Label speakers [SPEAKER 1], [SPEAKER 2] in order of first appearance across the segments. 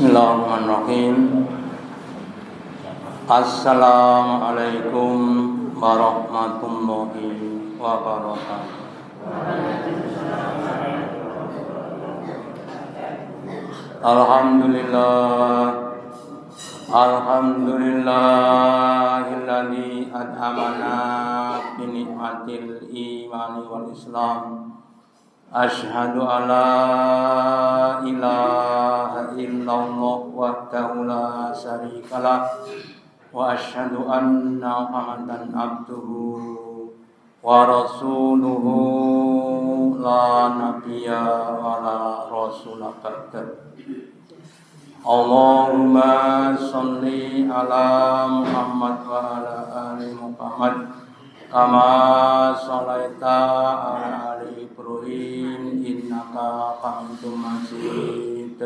[SPEAKER 1] Bismillahirrahmanirrahim. Assalamualaikum warahmatullahi wabarakatuh. Alhamdulillahilladzi an'amana bi ni'matil imani wal islam. Asyhadu alla ilaha illallah wahdahu la syarikalah wa asyhadu anna Muhammadan abduhu wa rasuluhu la nabiyya wa la rasula ba'da. Allahumma sholli ala Muhammad wa ala ali Muhammad kama sholaita ala ali Ibrahim innaka Hamidum Majid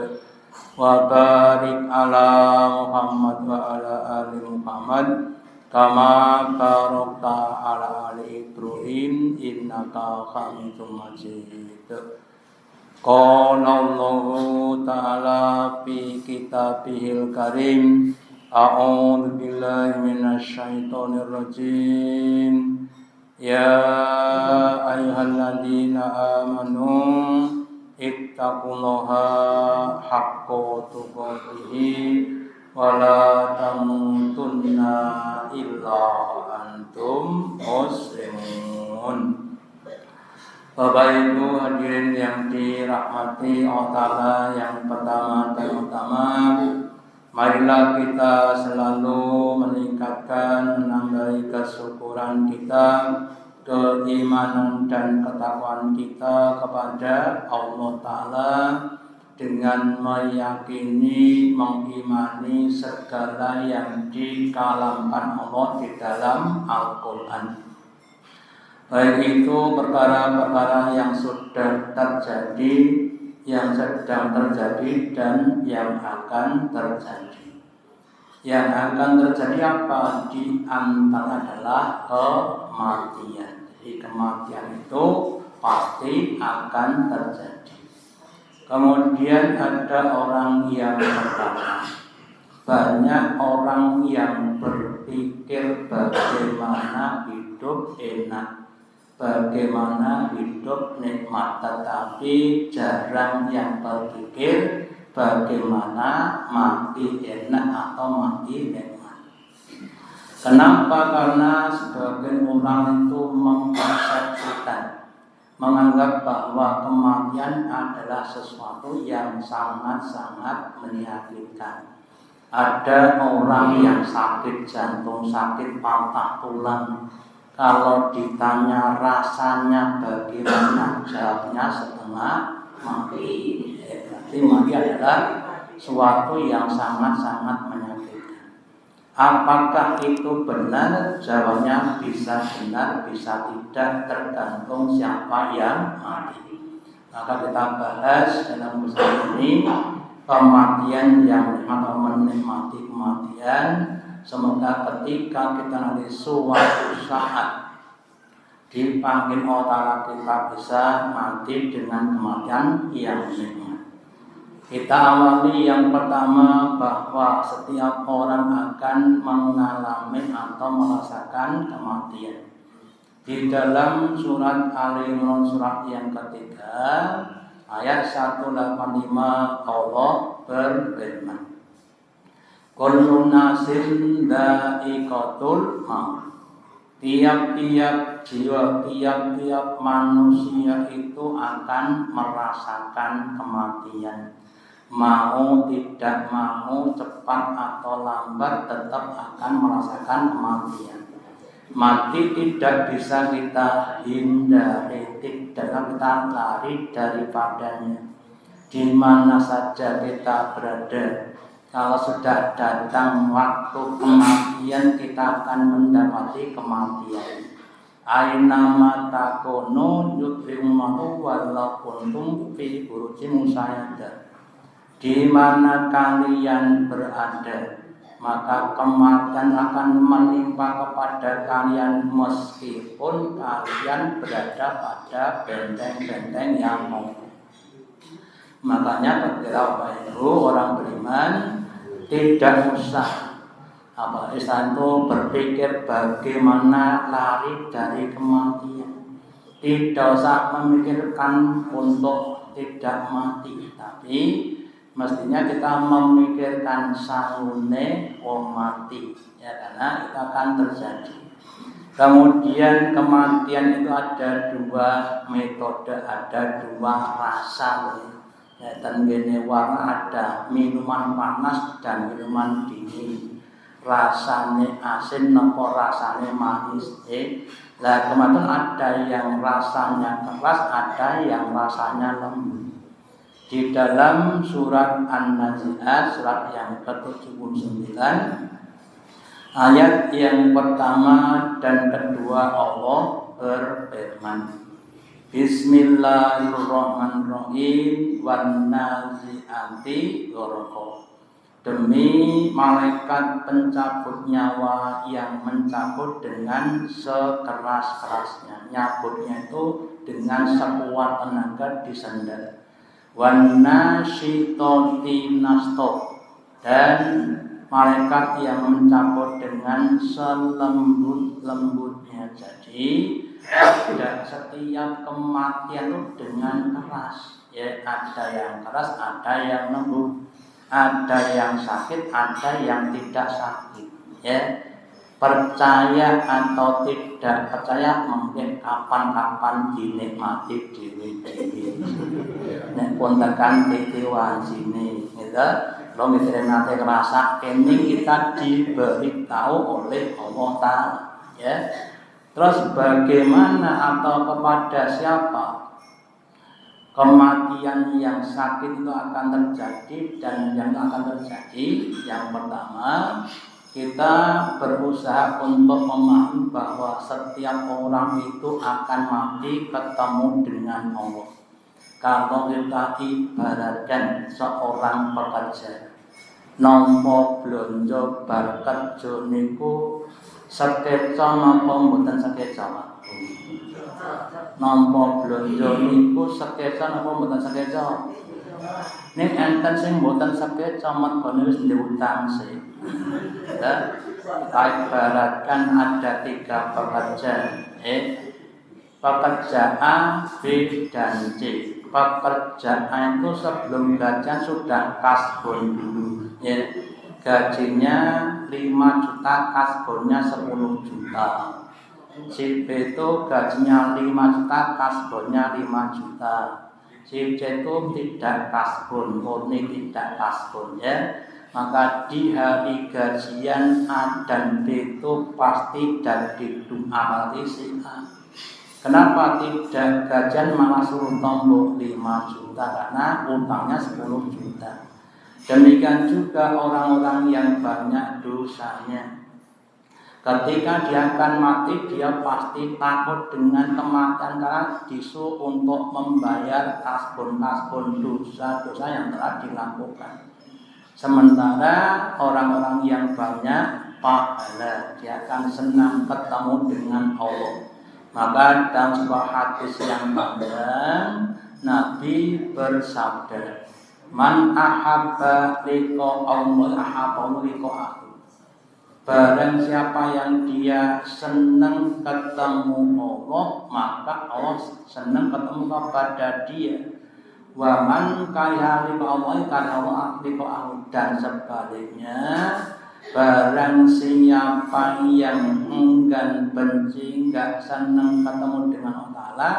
[SPEAKER 1] wa barik ala Muhammad wa ala ali Muhammad kama barakta ala ali Ibrahim innaka Hamidum Majid. Qala Allahu ta'ala fi kitabihil karim. A'udzu billahi minasy syaithanir rajim. Ya ayyuhalladzina amanu ittaqullaha haqqa tuqatih wa la tamutunna illa antum muslimun. Bapak Ibu hadirin yang dirahmati Allah Ta'ala, yang pertama dan utama, marilah kita selalu meningkatkan, menambahi kesyukuran kita, keimanan dan ketakwaan kita kepada Allah Ta'ala dengan meyakini, mengimani segala yang dikalamkan Allah di dalam Al-Quran. Baik itu perkara-perkara yang sudah terjadi, yang sedang terjadi, dan yang akan terjadi. Yang akan terjadi apa? Di antara adalah kematian. Jadi kematian itu pasti akan terjadi. Kemudian ada orang yang berkata, banyak orang yang berpikir bagaimana hidup enak, bagaimana hidup nikmat, tetapi jarang yang berpikir bagaimana mati enak atau mati nikmat. Kenapa? Karena sebagian orang itu mengkonsepsikan, menganggap bahwa kematian adalah sesuatu yang sangat-sangat menyakitkan. Ada orang yang sakit jantung, sakit patah tulang, kalau ditanya rasanya bagaimana, jawabnya setengah mati. Berarti mati adalah sesuatu yang sangat-sangat menyakitkan. Apakah itu benar? Jawabnya bisa benar, bisa tidak, tergantung siapa yang mati. Maka kita bahas dalam bersama ini kematian yang atau menikmati kematian. Semoga ketika kita nanti suatu saat dipanggil Allah, kita bisa mati dengan kematian yang nikmat. Kita awali yang pertama bahwa setiap orang akan mengalami atau merasakan kematian. Di dalam surat Al-Imran surat yang ketiga ayat 185 Allah berfirman, kullu nafsin dha'iqatul maut. Tiap-tiap jiwa, tiap-tiap manusia itu akan merasakan kematian. Mau tidak mau, cepat atau lambat, tetap akan merasakan kematian. Mati tidak bisa kita hindari, tidak kita lari daripadanya. Di mana saja kita berada, kalau sudah datang waktu kematian, kita akan mendapati kematian. Ainama takunu yudrimuhu walau kuntum fi burujin musyayyada. Di mana kalian berada, maka kematian akan menimpa kepada kalian meskipun kalian berada pada benteng-benteng yang kokoh. Makanya berkira itu orang beriman tidak usah itu berpikir bagaimana lari dari kematian. Tidak usah memikirkan untuk tidak mati, tapi mestinya kita memikirkan sangune mati, ya, karena itu akan terjadi. Kemudian kematian itu ada dua metode, ada dua rasa. Ya, dan gini warna ada minuman panas dan minuman dingin. Rasanya asin nopo rasanya manis. Lah kemarin ada yang rasanya keras, ada yang rasanya lembut. Di dalam surat An-Nazi'at surat yang ke-79 ayat yang pertama dan kedua Allah berfirman, Bismillahirrahmanirrahim wan nazi'ati gharqa. Demi malaikat pencabut nyawa yang mencabut dengan sekeras-kerasnya. Nyabutnya itu dengan sekuat tenaga di sandal. Wan nasyitoti nasto. Dan malaikat yang mencabut dengan selembut-lembutnya. Jadi tidak setiap kematian itu dengan keras. Ya, ada yang keras, ada yang lembut. Ada yang sakit, ada yang tidak sakit. Ya, percaya atau tidak percaya mungkin kapan-kapan dinikmati dewi-dewi. Nek pun tekan titi wajine, gitu. Lo mikirin nanti ngerasa ini kita diberitahu oleh Allah Ta'ala. Ya. Terus bagaimana atau kepada siapa kematian yang sakit itu akan terjadi dan yang akan terjadi? Yang pertama, kita berusaha untuk memahami bahwa setiap orang itu akan mati ketemu dengan Allah. Kalau kita ibaratkan seorang pekerja nampa blonjo bar kerja niku sekeca napa mboten sekeca? Nampa blonjo niku sekeca napa mboten sekeca? Ning enten sing mboten sekeca mergone wis diutang sih. Ya, ibaratkan ada 3 pekerja, pekerja A, B, dan C. Pekerja A itu sebelum gajian sudah kasbon dulu. Ya, gajinya 5 juta, kasbonnya 10 juta. Si B itu gajinya 5 juta, kasbonnya 5 juta. Si C itu tidak kasbon, murni tidak kasbon, ya. Maka di hari gajian A dan B itu pasti dari doa si A. Kenapa tidak gajian malah suruh tombol 5 juta? Karena utangnya 10 juta. Demikian juga orang-orang yang banyak dosanya. Ketika dia akan mati, dia pasti takut dengan kematian karena disuruh untuk membayar kasbon-kasbon dosa-dosa yang telah dilakukan. Sementara orang-orang yang banyak pahala, dia akan senang ketemu dengan Allah. Maka dalam sebuah hadis yang panjang, Nabi bersabda, Man ahabba liqa Allah ahabba liqa aku. Barang siapa yang dia senang ketemu Allah, maka Allah senang ketemu kepada dia. Wa man kaya liqa Allah karena Allah liqa aku. Dan sebaliknya, barang siapa yang enggan benci, enggak senang ketemu dengan Allah Ta'ala,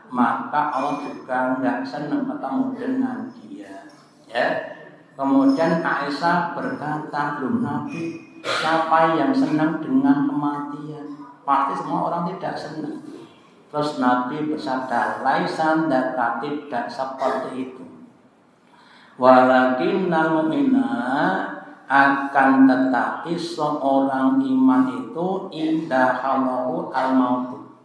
[SPEAKER 1] maka Allah juga enggak senang ketemu dengan dia. Ya. Kemudian Aisyah berkata, "Loh Nabi, siapa yang senang dengan kematian? Pasti semua orang tidak senang." Terus Nabi bersabda, "Laisan daka tidak seperti itu. Walakinnal mu'mina akan tetapi seorang iman itu indah halahu al-mautu.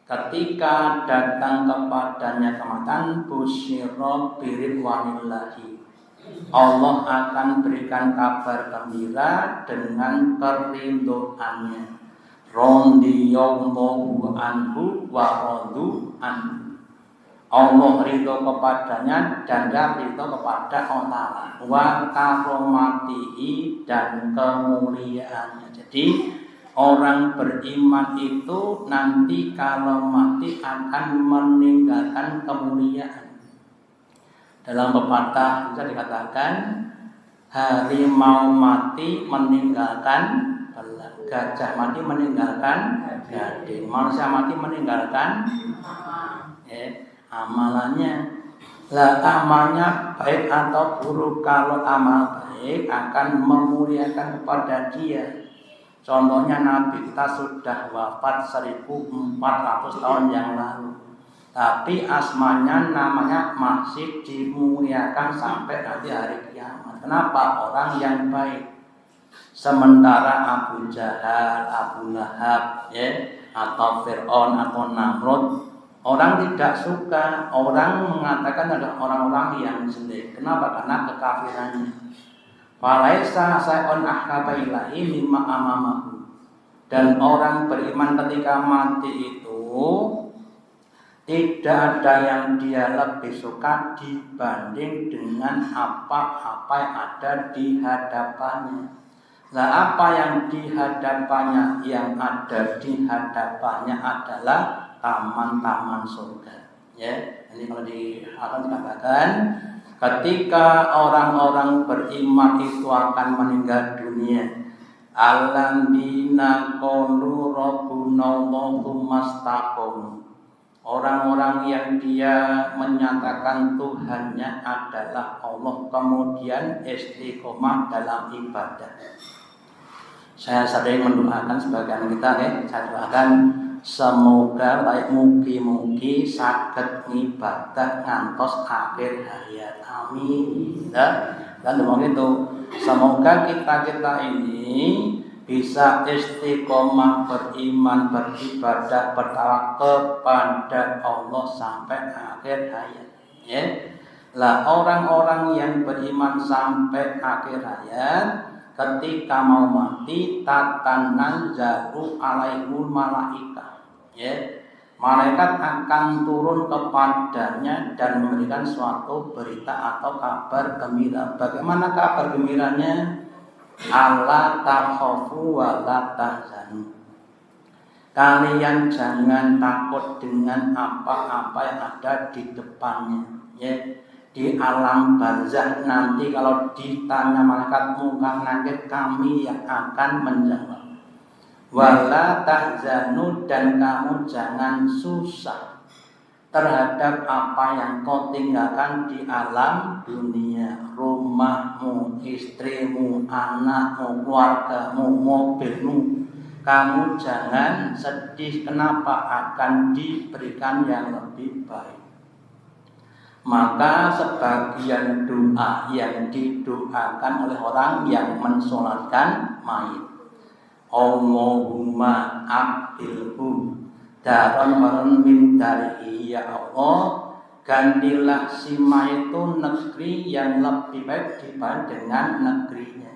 [SPEAKER 1] Ketika datang kepadanya kematian, busyira biridwanillahi. Allah akan berikan kabar gembira dengan kerinduannya. Rondiyallahu anhu wa radu anhu. Allah ridho kepadanya dan dia ridho kepada Allah. Wa karomatihi dan kemuliaannya. Jadi orang beriman itu nanti kalau mati akan meninggalkan kemuliaan. Dalam pepatah bisa dikatakan harimau mati meninggalkan belang, gajah mati meninggalkan gading, manusia mati meninggalkan amalannya. Lah amalnya baik atau buruk, kalau amal baik akan memuliakan kepada dia. Contohnya Nabi kita sudah wafat 1400 tahun yang lalu, tapi asmanya namanya masih dimuliakan sampai nanti hari kiamat. Kenapa? Orang yang baik. Sementara Abu Jahal, Abu Lahab, atau Fir'aun atau Namrud, orang tidak suka. Orang mengatakan adalah orang-orang yang jelek. Kenapa? Karena kekafirannya. Falaisa sa'un ahkaba ilahi mimma amamahu. Dan orang beriman ketika mati itu tidak ada yang dia lebih suka dibanding dengan apa-apa yang ada di hadapannya. Nah, apa yang di hadapannya, yang ada di hadapannya adalah taman-taman surga. Ya, ini kalau akan dikatakan ketika orang-orang beriman itu akan meninggal dunia, alam bina qalu rabbuna Allahu mastaqom. Orang-orang yang dia menyatakan Tuhannya adalah Allah, kemudian istiqomah dalam ibadah. Saya sering mendoakan sebagian kita, saya doakan semoga baik mugi-mugi saged ngibadah ngantos akhir hayat. Amin. Dan begitu, semoga kita ini bisa istiqomah beriman, beribadah, bertawakal kepada Allah sampai akhir hayat. Lah orang-orang yang beriman sampai akhir hayat, ketika mau mati tatanazzalu alaihul malaikah. Malaikat akan turun kepadanya dan memberikan suatu berita atau kabar gembira. Bagaimana kabar gembiranya? Allah takhafu wa la tahzanu. Kalian jangan takut dengan apa-apa yang ada di depannya. Di alam barzakh nanti kalau ditanya malaikat munkar nakir, kami yang akan menjawab. Wala tahzanu, dan kamu jangan susah terhadap apa yang kau tinggalkan di alam dunia. Rumahmu, istrimu, anakmu, keluargamu, mobilmu. Kamu jangan sedih. Kenapa? Akan diberikan yang lebih baik. Maka sebagian doa yang didoakan oleh orang yang mensolatkan mayit, Allahumma abdilhu daron min darihi, ya Allah, gantilah si mayit itu negeri yang lebih baik dibanding dengan negerinya.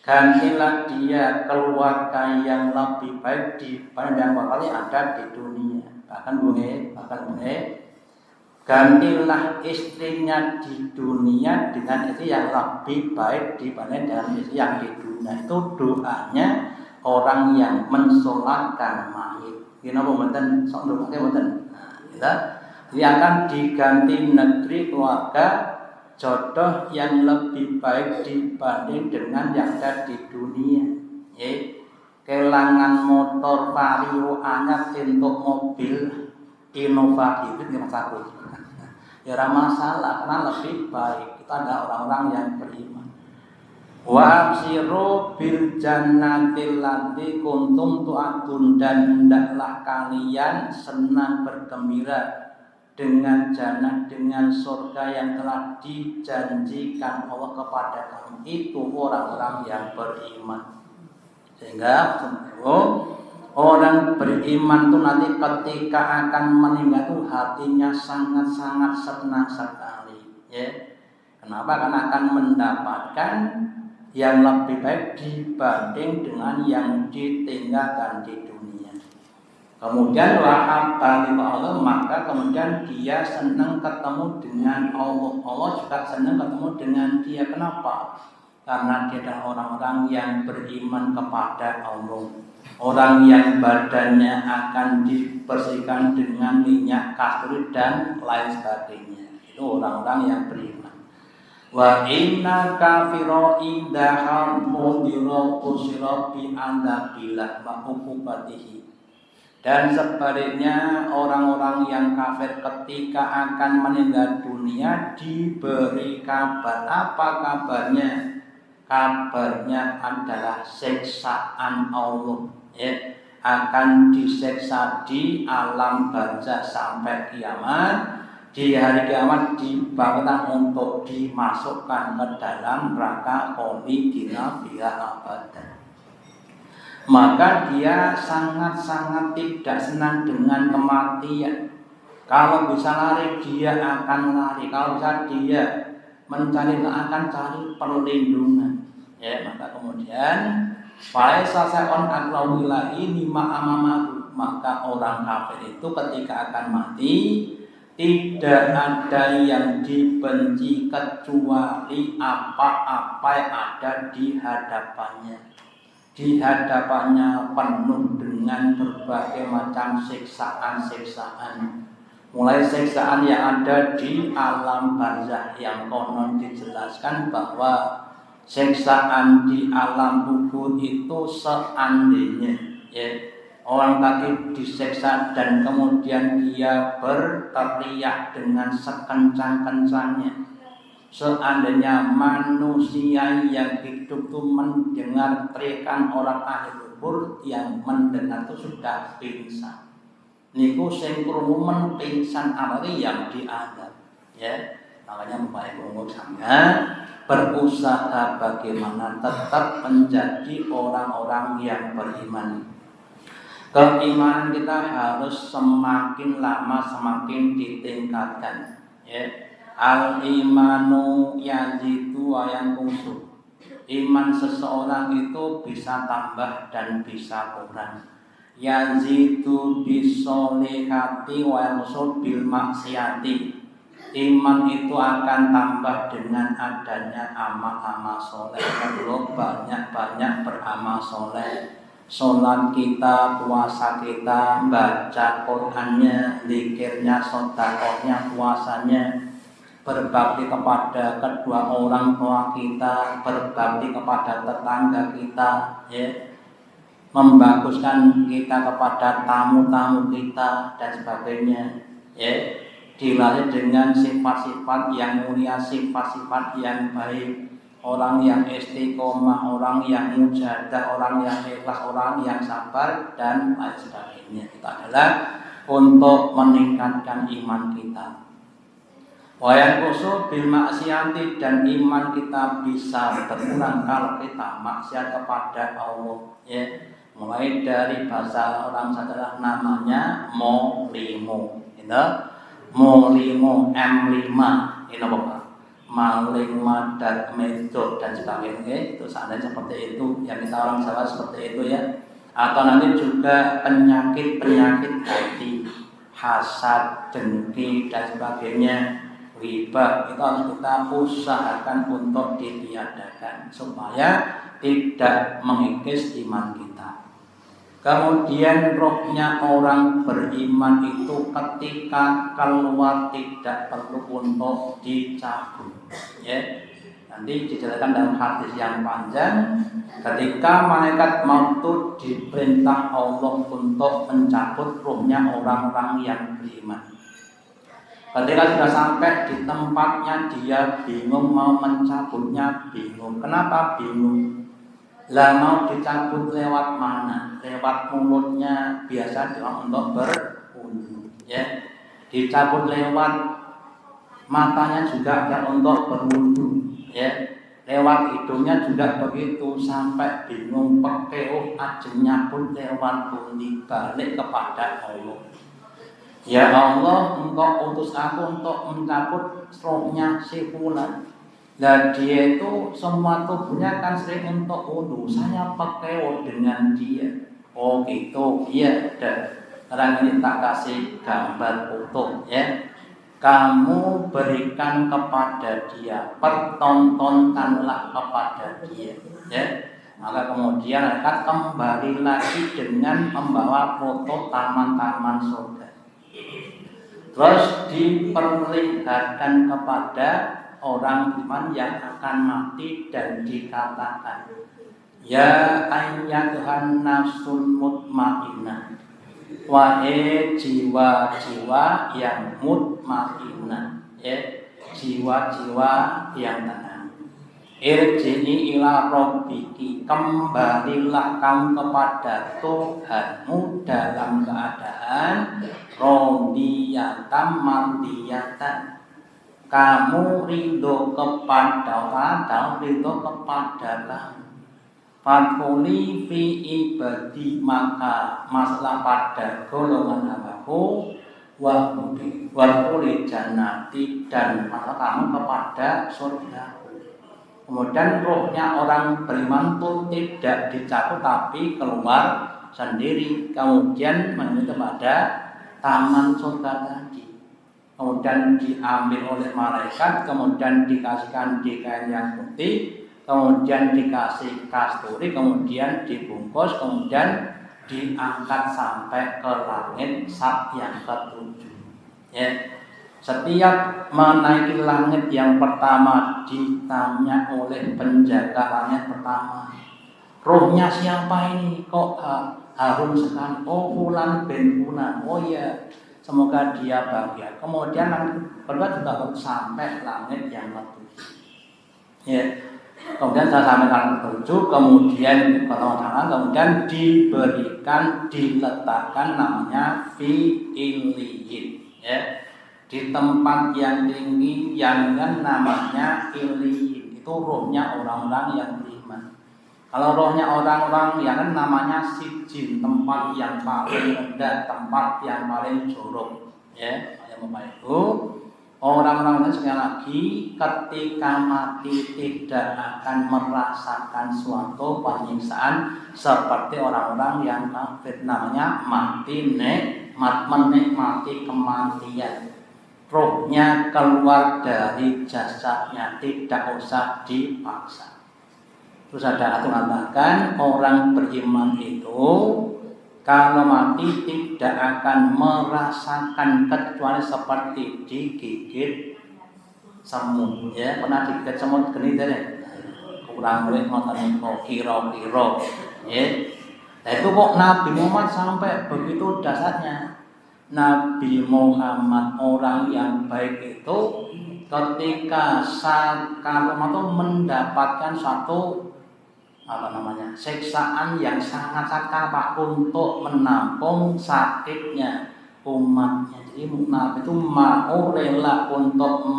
[SPEAKER 1] Gantilah dia keluarga yang lebih baik dibanding yang kali ada di dunia. Bahkan gantilah istrinya di dunia dengan istri yang lebih baik dibanding dengan istri yang di dunia. Itu doanya orang yang mensolatkan mayit. Kenapa mboten sok ndongake mboten? Dia akan diganti negeri, keluarga, jodoh yang lebih baik dibanding dengan yang ada di dunia. Kelangan motor Vario anyar untuk mobil Innova hybrid nggak masalah. Ya masalah, karena lebih baik. Kita ada orang-orang yang beriman. Wa absiru bil jannatil lati kuntum tu'adun, dan hendaklah kalian senang bergembira dengan jannah, dengan surga yang telah dijanjikan Allah kepada kamu. Itu orang-orang yang beriman. Sehingga orang beriman itu nanti ketika akan meninggal itu hatinya sangat-sangat senang sekali. Kenapa? Karena akan mendapatkan yang lebih baik dibanding dengan yang ditinggalkan di dunia. Kemudian wahabba Allah, maka kemudian dia senang ketemu dengan Allah. Allah juga senang ketemu dengan dia. Kenapa? Karena dia adalah orang-orang yang beriman kepada Allah. Orang yang badannya akan dibersihkan dengan minyak kasturi dan lain sebagainya. Itu orang-orang yang beriman. Wa inna kafiro indahal mudiro usiro bi anda bila ma'ukubatihi. Dan sebaliknya orang-orang yang kafir ketika akan meninggal dunia diberi kabar. Apa kabarnya? Kabarnya adalah siksaan Allah, ya, akan disiksa di alam barzakh sampai kiamat. Di hari kiamat dibangkitkan untuk dimasukkan ke dalam neraka khalidina fiha abadan. Maka dia sangat-sangat tidak senang dengan kematian. Kalau bisa lari dia akan lari. Kalau bisa dia mencari akan cari perlindungan. Ya, maka kemudian faisa sa'on aqlawilahi mimma amamahu, maka orang kafir itu ketika akan mati tidak ada yang dibenci kecuali apa-apa yang ada di hadapannya. Di hadapannya penuh dengan berbagai macam siksaan-siksaan. Mulai siksaan yang ada di alam barzakh yang konon dijelaskan bahwa siksaan di alam kubur itu seandainya, ya, orang tadi disiksa dan kemudian dia berteriak dengan sekencang-kencangnya. Seandainya manusia yang hidup itu mendengar teriakan orang ahli kubur, yang mendengar itu sudah pingsan. Niku sing krungu men pingsan awake yang diadab, ya. Makanya Bapak Ibu sangat berusaha bagaimana tetap menjadi orang-orang yang beriman. Keimanan kita harus semakin lama semakin ditingkatkan, ya. Al-imanu yazidu wa yanqusu. Iman seseorang itu bisa tambah dan bisa kurang. Yazidu bisolihati wa yanqusu bil maksiati. Iman itu akan tambah dengan adanya amal-amal soleh. Kalau banyak-banyak beramal soleh, sholat kita, puasa kita, baca Qur'annya, zikirnya, sedekahnya, puasanya, berbakti kepada kedua orang tua kita, berbakti kepada tetangga kita, ya, membaguskan kita kepada tamu-tamu kita dan sebagainya, ya, dilatih dengan sifat-sifat yang mulia, sifat-sifat yang baik, orang yang istiqomah, orang yang mujahadah, orang yang ikhlas, orang yang sabar dan lain sebagainya. Itu adalah untuk meningkatkan iman kita. Wayan kusuk bil maksiati, dan iman kita bisa berkurang kalau kita maksiat kepada Allah, ya. Mulai dari bahasa orang Sadalah namanya molimo, gitu. Molimo M5 ini apa? Maling, madat, medok dan sebagainya. Itu seandainya seperti itu, yang kita orang Jawa seperti itu, ya. Atau nanti juga penyakit hati, hasad, dengki dan sebagainya, ghibah, itu harus kita usahakan untuk ditiadakan supaya tidak mengikis iman kita. Kemudian rohnya orang beriman itu ketika keluar tidak perlu untuk dicabut, ya. Nanti dijelaskan dalam hadis yang panjang, ketika malaikat maut itu diperintah Allah untuk mencabut rohnya orang-orang yang beriman. Ketika sudah sampai di tempatnya dia bingung mau mencabutnya, bingung. Kenapa bingung? Lah mau dicabut lewat mana? Lewat mulutnya biasa cuma untuk berwudu, ya. Dicabut lewat matanya juga ada untuk berwudu, ya. Lewat hidungnya juga begitu, sampai bingung pakai ajeng nyabut lewat pundi, balik kepada Allah. Ya Allah, Engkau utus aku untuk mencabut rohnya si fulan. Dan dia itu semua tubuhnya kan sering untuk wudu. Saya pakai dengan dia. Oh gitu, iya. Sekarang ini tak kasih gambar foto ya. Kamu berikan kepada dia, pertontonkanlah kepada dia ya. Maka kemudian akan kembali lagi dengan membawa foto taman-taman surga. Terus diperlihatkan kepada orang iman yang akan mati dan dikatakan, ya ayyatuhan nafsul mutmainnah, wahai jiwa-jiwa yang mutmainnah ya, jiwa-jiwa yang tenang. Irji'i ila rabbiki, kembalilah kamu kepada Tuhanmu dalam keadaan radiyatan mardiyatan. Kamu ridho kepada Allah, ridho kepada kamu. Fadkhuli fi ibadi, maka masuklah pada golongan hambaku, wadkhuli jannati, dan masuklah kamu kepada surga. Kemudian rohnya orang beriman itu tidak dicabut tapi keluar sendiri. Kemudian menuju kepada taman surga tadi. Kemudian diambil oleh malaikat, kemudian dikasihkan di kain yang putih, kemudian dikasih kasturi, kemudian dibungkus, kemudian diangkat sampai ke langit yang ketujuh. Ya. Setiap menaiki langit yang pertama ditanya oleh penjaga langit pertama, rohnya siapa ini? Kok harum sekali? Oh, Fulan bin Fulan. Oh ya, semoga dia bahagia. Kemudian langit kedua juga sampai langit yang ketujuh. Ya. Kemudian saya sampai langit ketujuh, kemudian kemudian diberikan, diletakkan namanya fi illiyin. Ya. Di tempat yang tinggi yang namanya illiyin, itu rohnya orang-orang yang beriman. Kalau rohnya orang-orang yang namanya sijin, tempat yang paling rendah, tempat yang paling jorok ya. Itu orang-orang ini sekali lagi ketika mati tidak akan merasakan suatu penyiksaan seperti orang-orang yang kafir, namanya mati menikmati kematian. Rohnya keluar dari jasadnya, tidak usah dipaksa. Terus ada mengatakan orang beriman itu kalau mati tidak akan merasakan kecuali seperti digigit semut. Ya, pernah digigit semut geni deh. Kurang lebih ngoten kira-kira. Ya. Nah itu kok Nabi Muhammad sampai begitu dasarnya. Nabi Muhammad orang yang baik itu ketika kalau mendapatkan satu siksaan yang sangat kapal untuk menampung sakitnya umatnya. Jadi Nabi itu mau rela untuk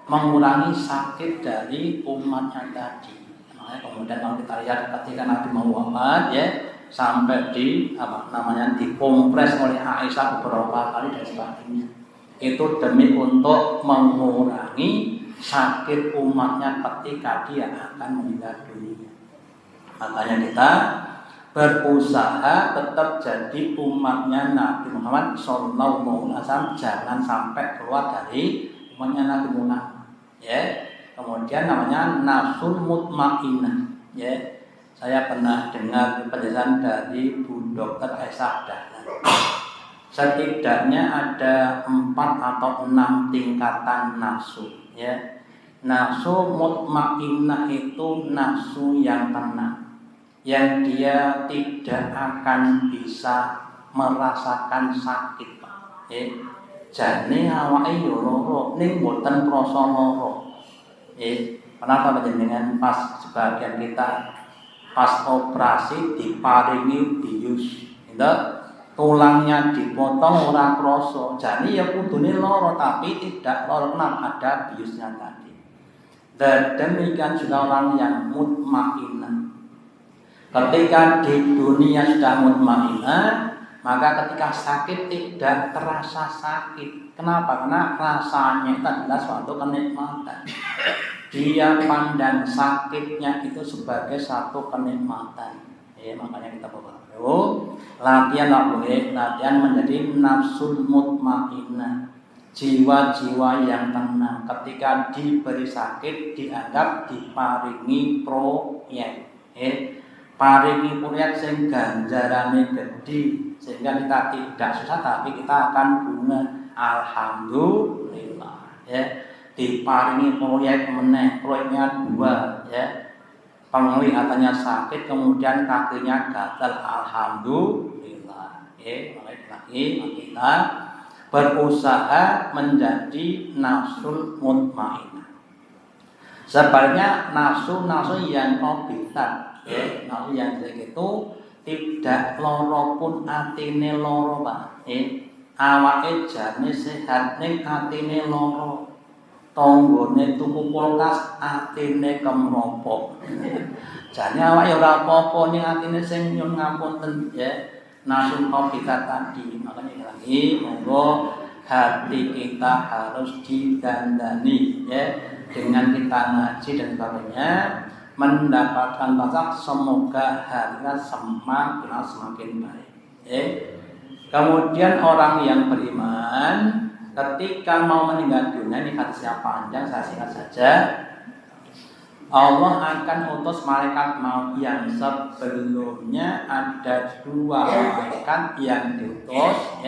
[SPEAKER 1] mengurangi sakit dari umatnya tadi. Makanya kemudian kalau kita lihat ketika Nabi Muhammad ya sampai dikompres oleh Aisyah beberapa kali dan sebagainya. Itu demi untuk mengurangi sakit umatnya ketika dia akan meninggal dunia. Makanya kita berusaha tetap jadi umatnya Nabi Muhammad SAW, jangan sampai keluar dari umatnya Nabi Muhammad. Ya, kemudian namanya nafsul mutmainnah. Ya. Saya pernah dengar penjelasan dari Bu Dr. Aisyah Dahlan. Setidaknya ada 4 atau 6 tingkatan nafsu. Ya. Nafsu mutmainnah itu nafsu yang tenang, yang dia tidak akan bisa merasakan sakit. Ya. Jane awake yo lara ning mboten krasa lara. Ya. Kenapa panjenengan pas sebagian kita pas operasi diparingi bius, tulangnya dipotong ora krasa. Jane ya kudune lara tapi tidak lara karena ada biusnya tadi. Dan demikian juga orang yang mutmainnah. Ketika di dunia sudah mutmainnah, maka ketika sakit tidak terasa sakit. Kenapa? Karena rasanya itu adalah suatu kenikmatan. Dia pandang sakitnya itu sebagai satu kenikmatan. Ya, makanya kita Latihan tak boleh, latihan menjadi nafsul mutmainnah, jiwa-jiwa yang tenang. Ketika diberi sakit dianggap diparingi proyek, paringi proyek sing ganjarane gede, sehingga kita tidak susah tapi kita akan bunga. Alhamdulillah, diparingi proyek meneh, proyeknya 2, penglihatannya sakit, kemudian kakinya gatal. Alhamdulillah. Lagi kita berusaha menjadi nafsul mutmainnah. Sebaliknya nafsu yang kobitat, nafsu yang jelek itu tidak loro pun atine loro, Pak. Awake jane sehat ning atine loro. Tonggone tuku kulkas atine kemropok. Jane awake ora apa-apa ning atine sing nyun ngapunten, nafsu kita tadi. Makanya lagi monggo hati kita harus didandani, dengan kita ngaji dan sebagainya, mendapatkan bakat. Semoga harinya semakin baik. Kemudian orang yang beriman ketika mau meninggal dunia, ini hadisnya panjang, saya singkat saja. Allah akan utus malaikat maut yang sebelumnya ada 2 malaikat yang diutus,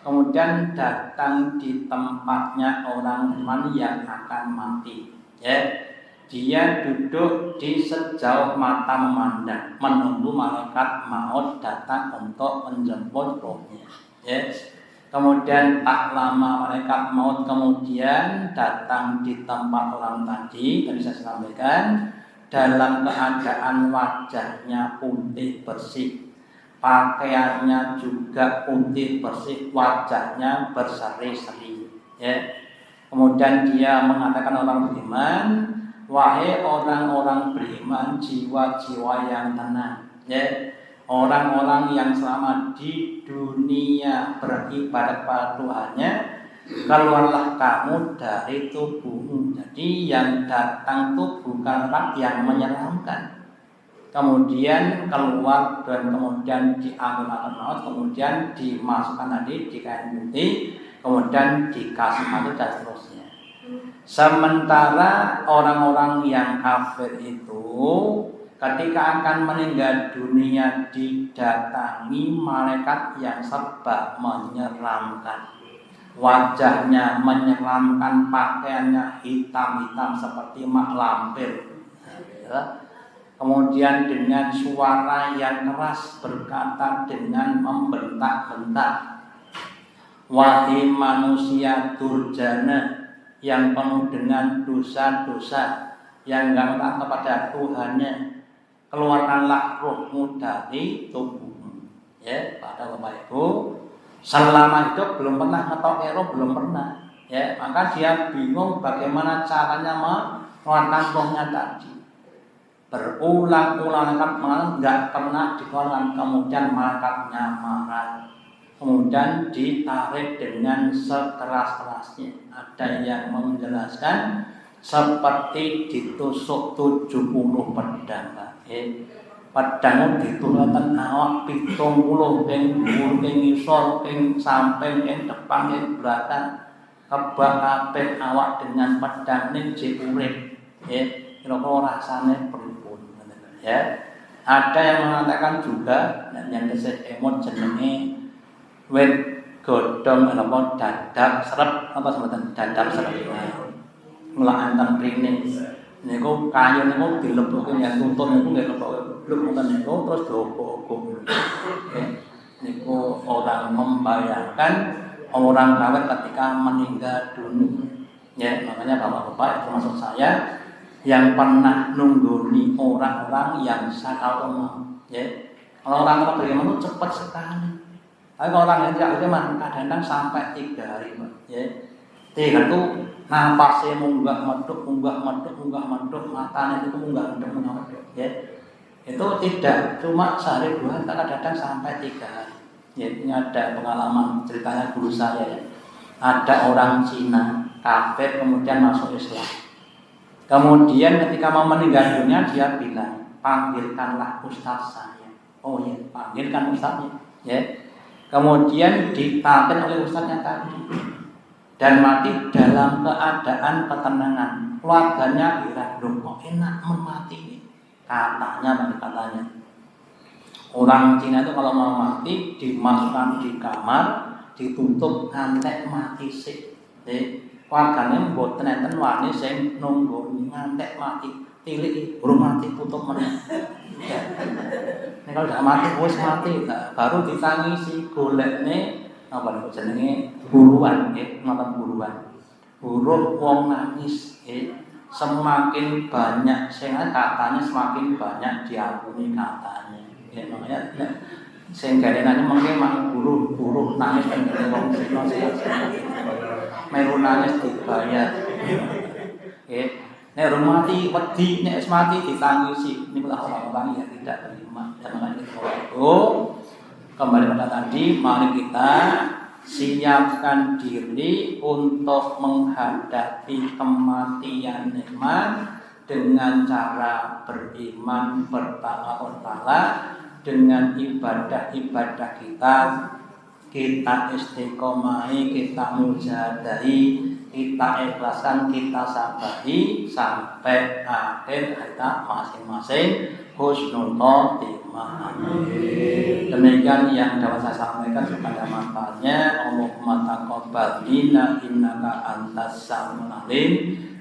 [SPEAKER 1] kemudian datang di tempatnya orang beriman yang akan mati. Dia duduk di sejauh mata memandang, menunggu malaikat maut datang untuk menjemput rohnya. Kemudian tak lama malaikat maut kemudian datang di tempat orang tadi saya sampaikan, dalam keadaan wajahnya putih bersih, pakaiannya juga putih bersih, wajahnya berseri-seri. Kemudian dia mengatakan orang beriman, wahai orang-orang beriman, jiwa-jiwa yang tenang, orang-orang yang selama di dunia beribadat pada Tuhannya, keluarlah kamu dari tubuhmu. Jadi yang datang itu bukan orang yang menyeramkan. Kemudian keluar dan kemudian diambil maut, kemudian dimasukkan tadi di kain putih, kemudian dikasih mati dan seterusnya. Sementara orang-orang yang kafir itu ketika akan meninggal dunia didatangi malaikat yang serba menyeramkan. Wajahnya menyeramkan, pakaiannya hitam-hitam seperti mak lampir. Kemudian dengan suara yang keras berkata dengan membentak-bentak, wahai manusia durjana yang penuh dengan dosa-dosa, yang enggak taat kepada Tuhannya, keluarkanlah rohmu dari tubuhmu. Pada Bapak Ibu, selama hidup belum pernah ngetok roh, belum pernah. Maka dia bingung bagaimana caranya mengeluarkan rohnya tadi. Berulang-ulang enggak pernah dikeluarkan, kemudian malaikat marah. Kemudian ditarik dengan sekeras-kerasnya. Ada yang menjelaskan seperti ditusuk 70 pedang. Pedang ditulakan awak 70 ping dhuwur ping ngisor ping samping ping depan ping belakang, kebak kabeh awak dengan pedang ning jek urip. Kira-kira rasane pripun. Ada yang mengatakan juga, dan yang kesih emot jenenge wit godhong apa dadap serep apa sebutan dadap serep. Melaantan rene niku kayu niku dilebokke yang tuntun niku nggih kok bluk ngoten niku terus diobok-obok. Niku orang membayangkan orang kafir ketika meninggal dunia. Makanya Bapak-bapak termasuk saya yang pernah nunggoni orang-orang yang sakal mau. Kalau orang beriman itu cepat sekali. Tapi kalau orang yang tidak beriman kadang-kadang sampai 3 hari, Pak. 3 itu napasnya munggah meduk, matanya itu munggah meduk. Itu tidak cuma sehari 2 hari, kadang-kadang sampai 3 hari. Ini ada pengalaman ceritanya guru saya. Ada orang Cina kafir kemudian masuk Islam. Kemudian ketika mau meninggal dunia dia bilang, panggilkanlah ustaz saya. Oh ya, panggil kan ustaznya, ya. Kemudian ditalkin oleh ustaznya tadi dan mati dalam keadaan ketenangan. Keluarganya kira, kok enak mati ini. Katanya. Orang Cina itu kalau mau mati dimasukkan di kamar, ditutup ngantek mati sih. Warganya mboten enten wani sing nunggu ngantek mati. Tilik burung mati tutup meneh. Nek kalau udah mati wis mati, baru ditangisi golekne apa niku jenenge buruan nggih, ngoten buruan. Buruh wong nangis semakin banyak sing katanya semakin banyak diampuni katanya. Ya makanya sing garenane mengke mang buruh nangis teng wong Cina melu nangis dibayar. Nek orang mati wedi, nek mati ditangisi. Ini orang-orang yang tidak terima. Dan makanya itu kembali pada tadi, mari kita siapkan diri untuk menghadapi kematian iman dengan cara beriman bertala-tala, dengan ibadah-ibadah kita istiqomahi, kita mujahadahi, kita ikhlaskan, kita sabari sampai akhir kita masing-masing husnul khotimah. Demikian yang dapat saya sampaikan kepada manfaatnya. Allahumma taqabbal minna innaka antas samiul alim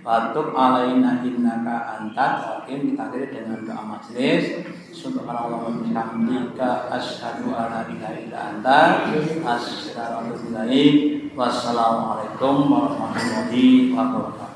[SPEAKER 1] wa tub alaina innaka antat rahim. Kita akhiri dengan doa majelis. Subhanallah wa bihamdika asyhadu an la ilaha illa anta astaghfiruka wa atubu ilaik. Wassalamualaikum warahmatullahi wabarakatuh.